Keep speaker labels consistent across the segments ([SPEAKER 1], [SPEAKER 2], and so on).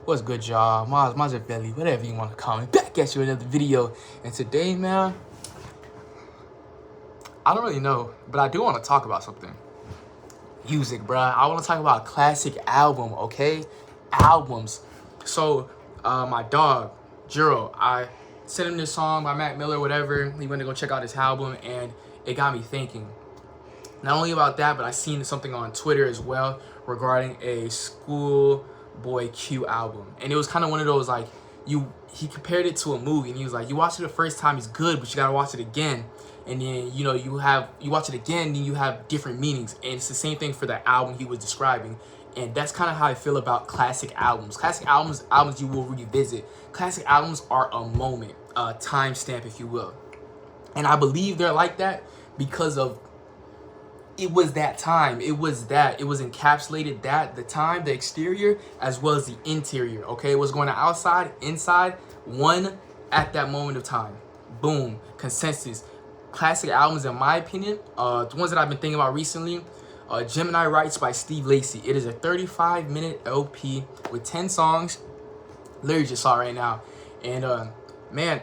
[SPEAKER 1] What's good, y'all? Belly, whatever you want to call me. Back at you with another video. And today, man, I don't really know, but I do want to talk about something. Music, bruh. I want to talk about a classic album, okay? Albums. So, my dog, Jiro, I sent him this song by Mac Miller, whatever. He went to go check out his album, and it got me thinking. Not only about that, but I seen something on Twitter as well regarding a Schoolboy Q album. And it was kind of one of those, like, he compared it to a movie, and he was like, you watch it the first time, it's good, but you gotta watch it again. And then, you watch it again, then you have different meanings. And it's the same thing for the album he was describing. And that's kind of how I feel about classic albums. Classic albums you will revisit. Classic albums are a moment, a timestamp, if you will. And I believe they're like that because of it was that time. It was encapsulated the time, the exterior, as well as the interior, okay? It was going outside, inside, one at that moment of time. Boom, consensus. Classic albums, in my opinion, the ones that I've been thinking about recently, Gemini Rights by Steve Lacy. It is a 35-minute LP with 10 songs. Literally just saw it right now. And, man,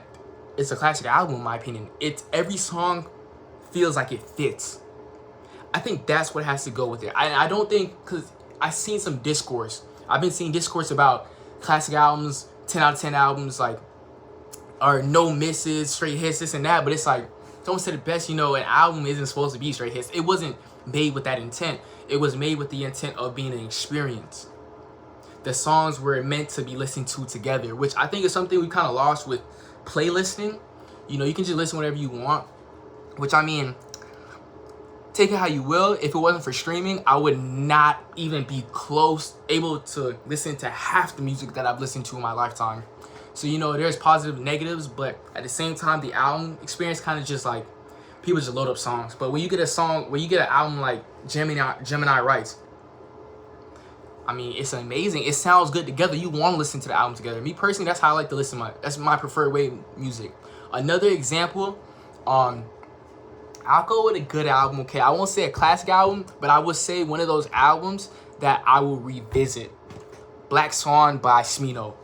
[SPEAKER 1] it's a classic album, in my opinion. Every song feels like it fits. I think that's what has to go with it. I don't think, because I've seen some discourse. I've been seeing discourse about classic albums, 10 out of 10 albums, like, are no misses, straight hits, this and that. But it's like, someone said it best, an album isn't supposed to be straight hits. It wasn't made with that intent. It was made with the intent of being an experience. The songs were meant to be listened to together, which I think is something we kind of lost with playlisting. You can just listen whatever you want, which, I mean, take it how you will. If it wasn't for streaming, I would not even be able to listen to half the music that I've listened to in my lifetime. So, there's positive and negatives, but at the same time, the album experience kind of just like, people just load up songs. But when you get an album like Gemini Rights, I mean, it's amazing. It sounds good together. You want to listen to the album together. Me personally, that's how I like to listen. That's my preferred way of music. Another example, I'll go with a good album, okay? I won't say a classic album, but I would say one of those albums that I will revisit. Black Swan by Smino.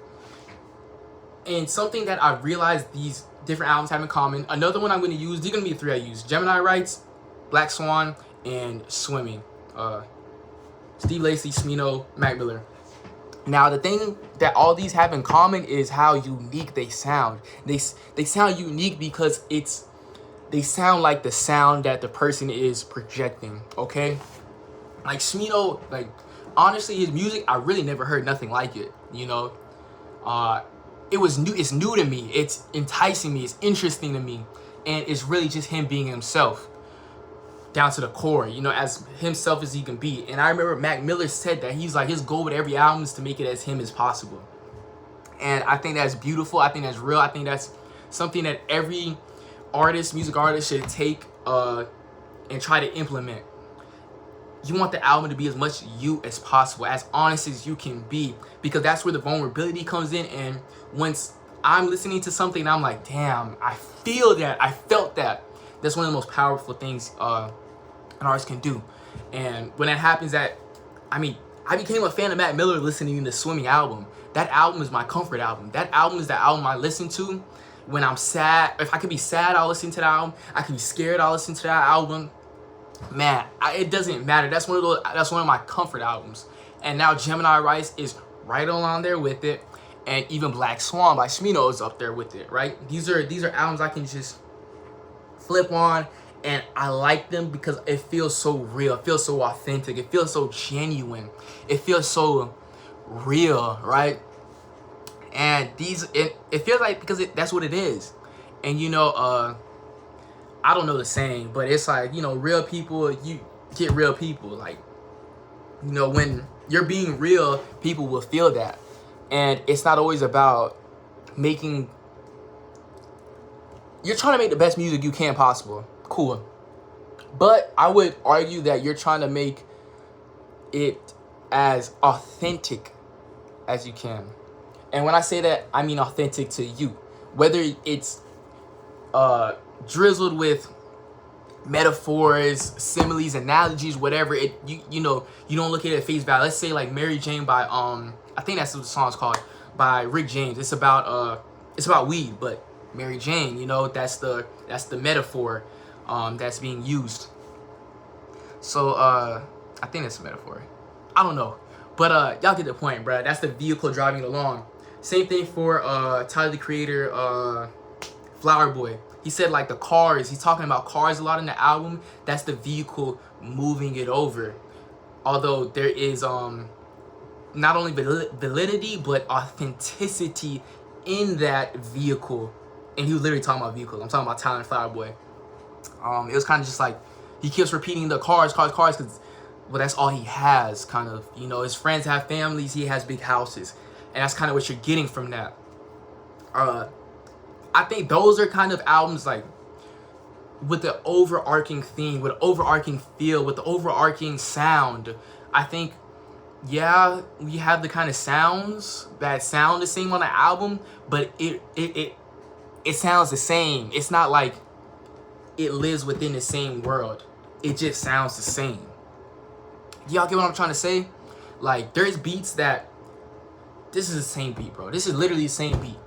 [SPEAKER 1] And something that I realized these different albums have in common. Another one I'm going to use, these are going to be three I use. Gemini Rights, Black Swan, and Swimming. Steve Lacy, Smino, Mac Miller. Now, the thing that all these have in common is how unique they sound. They sound unique because they sound like the sound that the person is projecting, okay? Like Smino, like, honestly, his music, I really never heard nothing like it, It's new to me, it's enticing me, it's interesting to me, and it's really just him being himself, down to the core, as himself as he can be. And I remember Mac Miller said that he's like, his goal with every album is to make it as him as possible. And I think that's beautiful, I think that's real, I think that's something that every music artist should take and try to implement. You want the album to be as much you as possible, as honest as you can be, because that's where the vulnerability comes in. And once I'm listening to something, I'm like, damn, I feel that, I felt that. That's one of the most powerful things an artist can do. And when that happens, I became a fan of Mac Miller listening to the Swimming album. That album is my comfort album. That album is the album I listen to when I'm sad. If I could be sad, I'll listen to that album. I can be scared, I'll listen to that album. Man, it doesn't matter. That's one of my comfort albums. And now Gemini Rights is right on there with it, and even Black Swan by Smino is up there with it, right? These are albums I can just flip on, and I like them because it feels so real. It feels so authentic. It feels so genuine. It feels so real, right? And it feels like, because that's what it is. And I don't know the saying, but it's like, real people, you get real people. Like, when you're being real, people will feel that. And it's not always about you're trying to make the best music you can possible. Cool. But I would argue that you're trying to make it as authentic as you can. And when I say that, I mean authentic to you. Whether it's drizzled with metaphors, similes, analogies, whatever. You know, you don't look at it at face value. Let's say like Mary Jane by I think that's what the song's called, by Rick James. It's about weed, but Mary Jane, you know, that's the metaphor that's being used. So I think that's a metaphor. I don't know. But y'all get the point, bruh. That's the vehicle driving along. Same thing for Tyler the Creator, Flower Boy. He said like the cars, he's talking about cars a lot in the album. That's the vehicle moving it over. Although there is not only validity but authenticity in that vehicle. And he was literally talking about vehicles. I'm talking about Tyler and Flower Boy. It was kind of just like he keeps repeating the cars because, well, that's all he has, kind of. You know, his friends have families, he has big houses. And that's kind of what you're getting from that. I think those are kind of albums like with the overarching theme, with the overarching feel, with the overarching sound. I think, yeah, we have the kind of sounds that sound the same on the album, but it sounds the same. It's not like it lives within the same world. It just sounds the same. Y'all get what I'm trying to say? Like, there's beats that, this is the same beat, bro. This is literally the same beat.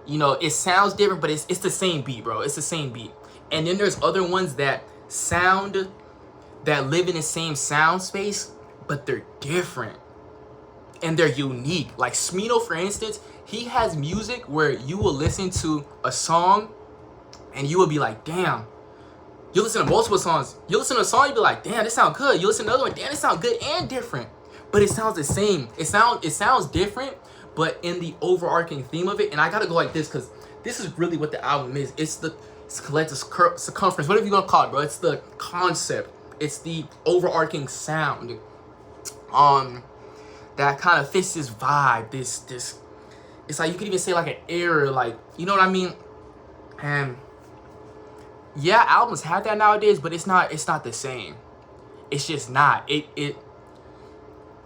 [SPEAKER 1] You know, it sounds different, but it's the same beat, bro. It's the same beat. And then there's other ones that live in the same sound space, but they're different. And they're unique. Like Smino, for instance, he has music where you will listen to a song and you will be like, damn. You listen to multiple songs. You listen to a song, you be like, damn, this sounds good. You listen to another one, damn, this sounds good and different. But it sounds the same. It sounds different, but in the overarching theme of it. And I gotta go like this because this is really what the album is. It's collective circumference, whatever you're gonna call it, bro. It's the concept. It's the overarching sound. That kind of fits this vibe. This it's like you could even say like an era, like, you know what I mean? And yeah, albums have that nowadays, but it's not the same. It's just not.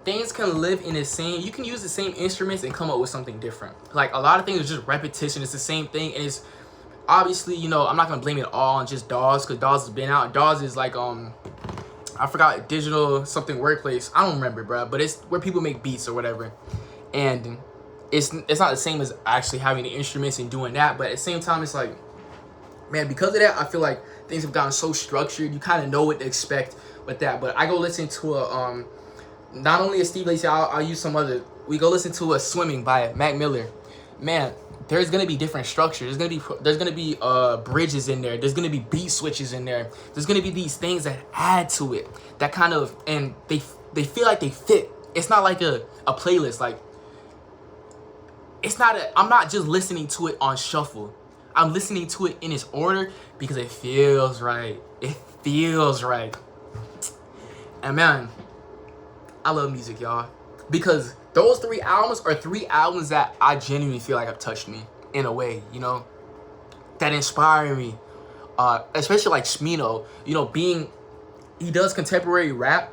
[SPEAKER 1] Things can live in the same, you can use the same instruments and come up with something different. Like, a lot of things are just repetition. It's the same thing. And it's obviously, you know, I'm not gonna blame it all on just DAWs, because DAWs has been out. DAWs is like I forgot, digital something workplace. I don't remember, bro, but it's where people make beats or whatever. And it's not the same as actually having the instruments and doing that, but at the same time, it's like, man, because of that, I feel like things have gotten so structured. You kind of know what to expect with that. But I go listen to a not only a Steve Lacy, I'll use some other. We go listen to a Swimming by Mac Miller. Man, there's gonna be different structures. There's gonna be bridges in there. There's gonna be beat switches in there. There's gonna be these things that add to it. That kind of, and they feel like they fit. It's not like a playlist. Like, it's not I'm not just listening to it on shuffle. I'm listening to it in its order because it feels right. It feels right. And man, I love music, y'all, because those 3 albums are 3 albums that I genuinely feel like have touched me in a way, you know, that inspire me. Especially like Smino, you know, he does contemporary rap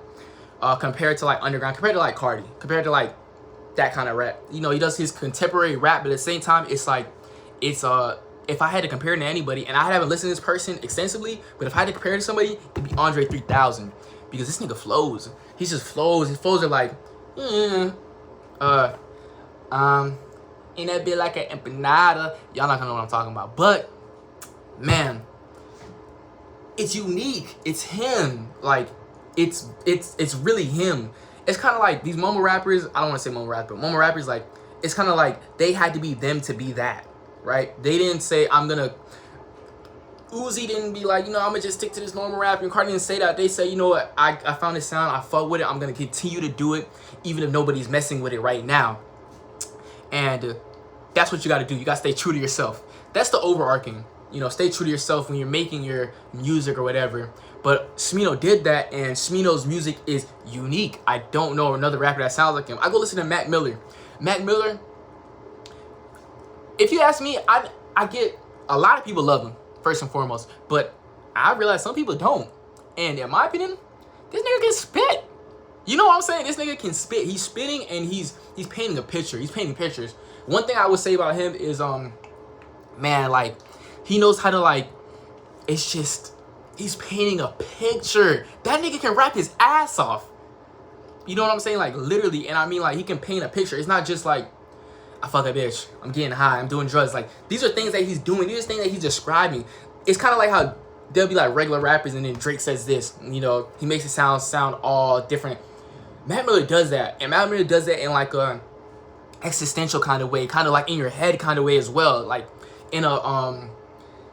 [SPEAKER 1] compared to like underground, compared to like Cardi, compared to like that kind of rap. You know, he does his contemporary rap, but at the same time, it's like, if I had to compare it to anybody, and I haven't listened to this person extensively, but if I had to compare it to somebody, it'd be Andre 3000, because this nigga flows. He just flows. His flows are like, ain't that bit like an empanada? Y'all not gonna know what I'm talking about. But man, it's unique. It's him. Like, it's really him. It's kind of like these mumble rappers. I don't want to say mumble rapper, but mumble rappers, like, it's kind of like they had to be them to be that, right? They didn't say, I'm gonna. Uzi didn't be like, you know, I'm gonna just stick to this normal rap. And Cardi didn't say that. They say, you know what, I found this sound, I fuck with it, I'm gonna continue to do it, even if nobody's messing with it right now. And that's what you gotta do. You gotta stay true to yourself. That's the overarching, you know, stay true to yourself when you're making your music or whatever. But Smino did that, and Smino's music is unique. I don't know another rapper that sounds like him. I go listen to Mac Miller. Mac Miller, if you ask me, I get, a lot of people love him, first and foremost, but I realize some people don't. And in my opinion, this nigga can spit. You know what I'm saying? This nigga can spit. He's spitting and he's painting a picture. He's painting pictures. One thing I would say about him is, man, like, he knows how to, like, it's just, He's painting a picture. That nigga can rap his ass off. You know what I'm saying? Like, literally. And I mean, like, he can paint a picture. It's not just like, I fuck a bitch, I'm getting high, I'm doing drugs. Like, these are things that he's doing. These are things that he's describing. It's kind of like how there'll be like regular rappers and then Drake says this. You know, he makes it sound all different. Mac Miller does that. And Mac Miller does that in like a existential kind of way. Kind of like in your head kind of way as well. Like, in a,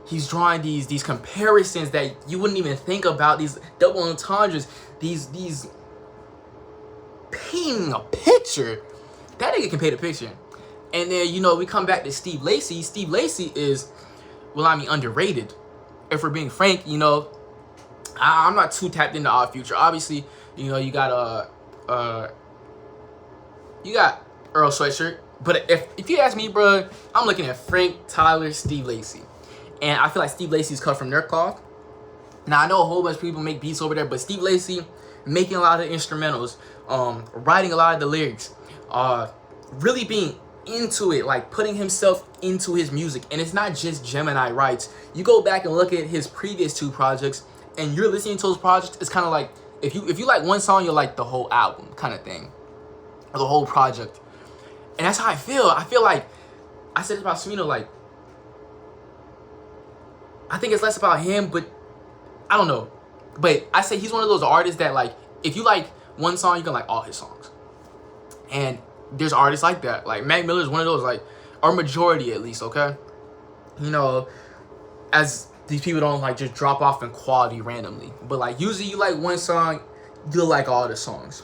[SPEAKER 1] he's drawing these comparisons that you wouldn't even think about. These double entendres. These painting a picture. That nigga can paint a picture. And then, you know, we come back to Steve Lacy. Steve Lacy is, well, I mean, underrated. If we're being frank, you know, I'm not too tapped into Odd Future. Obviously, you know, you got Earl Sweatshirt. But if you ask me, bro, I'm looking at Frank, Tyler, Steve Lacy. And I feel like Steve Lacy's cut from Nerd Cloth. Now, I know a whole bunch of people make beats over there, but Steve Lacy making a lot of instrumentals, writing a lot of the lyrics, really being into it, like putting himself into his music. And it's not just Gemini Rights. You go back and look at his previous 2 projects and you're listening to those projects, it's kind of like if you like one song, you'll like the whole album kind of thing, or the whole project. And that's how I feel. I feel like I said this about Smino, like I think it's less about him, but I don't know. But I say he's one of those artists that, like, if you like one song, you can like all his songs. And there's artists like that. Like, Mac Miller is one of those, like, or majority at least, okay? You know, as these people don't, like, just drop off in quality randomly. But, like, usually you like one song, you'll like all the songs.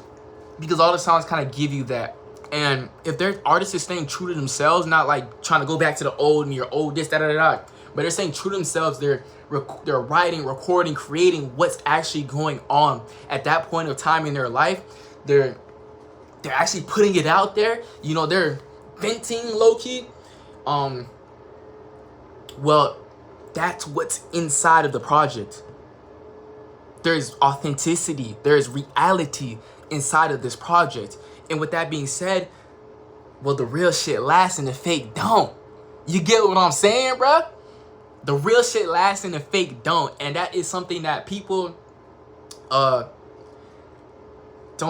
[SPEAKER 1] Because all the songs kind of give you that. And if their artists is staying true to themselves, not, like, trying to go back to the old and your old this, da-da-da-da. But they're staying true to themselves. They're writing, recording, creating what's actually going on at that point of time in their life. They're actually putting it out there. You know, they're venting low-key. Well, that's what's inside of the project. There's authenticity. There's reality inside of this project. And with that being said, well, the real shit lasts and the fake don't. You get what I'm saying, bruh? The real shit lasts and the fake don't. And that is something that people don't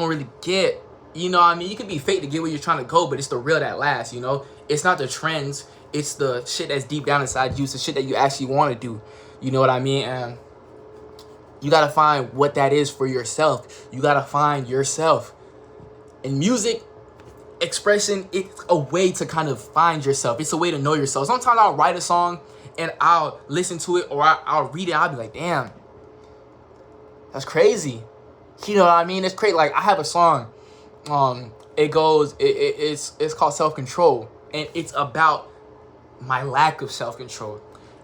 [SPEAKER 1] really get. You know what I mean? You can be fake to get where you're trying to go, but it's the real that lasts, you know? It's not the trends. It's the shit that's deep down inside you. It's the shit that you actually want to do. You know what I mean? And you got to find what that is for yourself. You got to find yourself. And music expression, it's a way to kind of find yourself. It's a way to know yourself. Sometimes I'll write a song and I'll listen to it, or I'll read it. I'll be like, damn, that's crazy. You know what I mean? It's crazy. Like, I have a song. It's called Self-Control, and it's about my lack of self-control.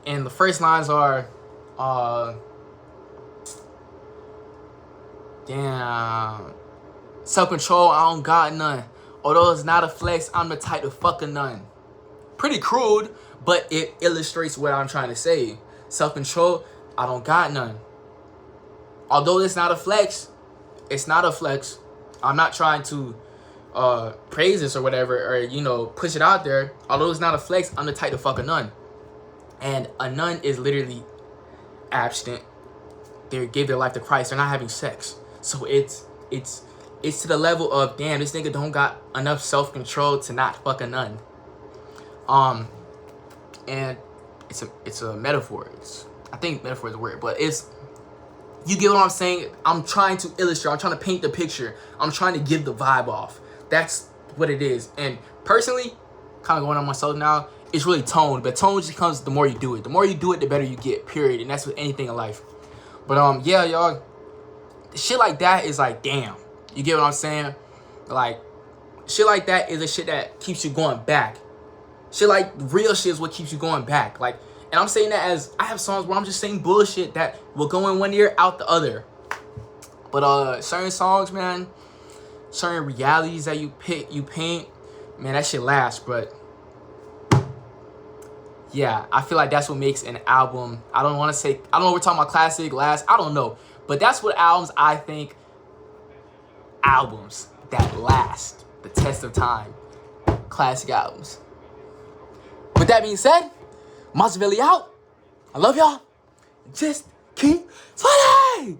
[SPEAKER 1] And the first lines are, damn, self-control, I don't got none. Although it's not a flex, I'm the type to fuck a none. Pretty crude, but it illustrates what I'm trying to say. Self-control, I don't got none. Although it's not a flex, it's not a flex. I'm not trying to praise this or whatever, or, you know, push it out there. Although it's not a flex, I'm the type to fuck a nun. And a nun is literally abstinent. They gave their life to Christ. They're not having sex. So it's to the level of, damn, this nigga don't got enough self-control to not fuck a nun. And it's a metaphor. I think metaphor is a word, but you get what I'm saying? I'm trying to illustrate. I'm trying to paint the picture. I'm trying to give the vibe off. That's what it is. And personally, kind of going on myself now, it's really tone. But tone just comes the more you do it. The more you do it, the better you get, period. And that's with anything in life. But yeah, y'all, shit like that is like, damn. You get what I'm saying? Like, shit like that is the shit that keeps you going back. Shit like real shit is what keeps you going back. Like, and I'm saying that as I have songs where I'm just saying bullshit that will go in one ear, out the other. But certain songs, man, certain realities that you paint, man, that shit lasts. But yeah, I feel like that's what makes an album. I don't know if we're talking about classic, last, I don't know. But that's what albums, I think, albums that last the test of time. Classic albums. With that being said, Machiavelli out. I love y'all. Just Keep fighting!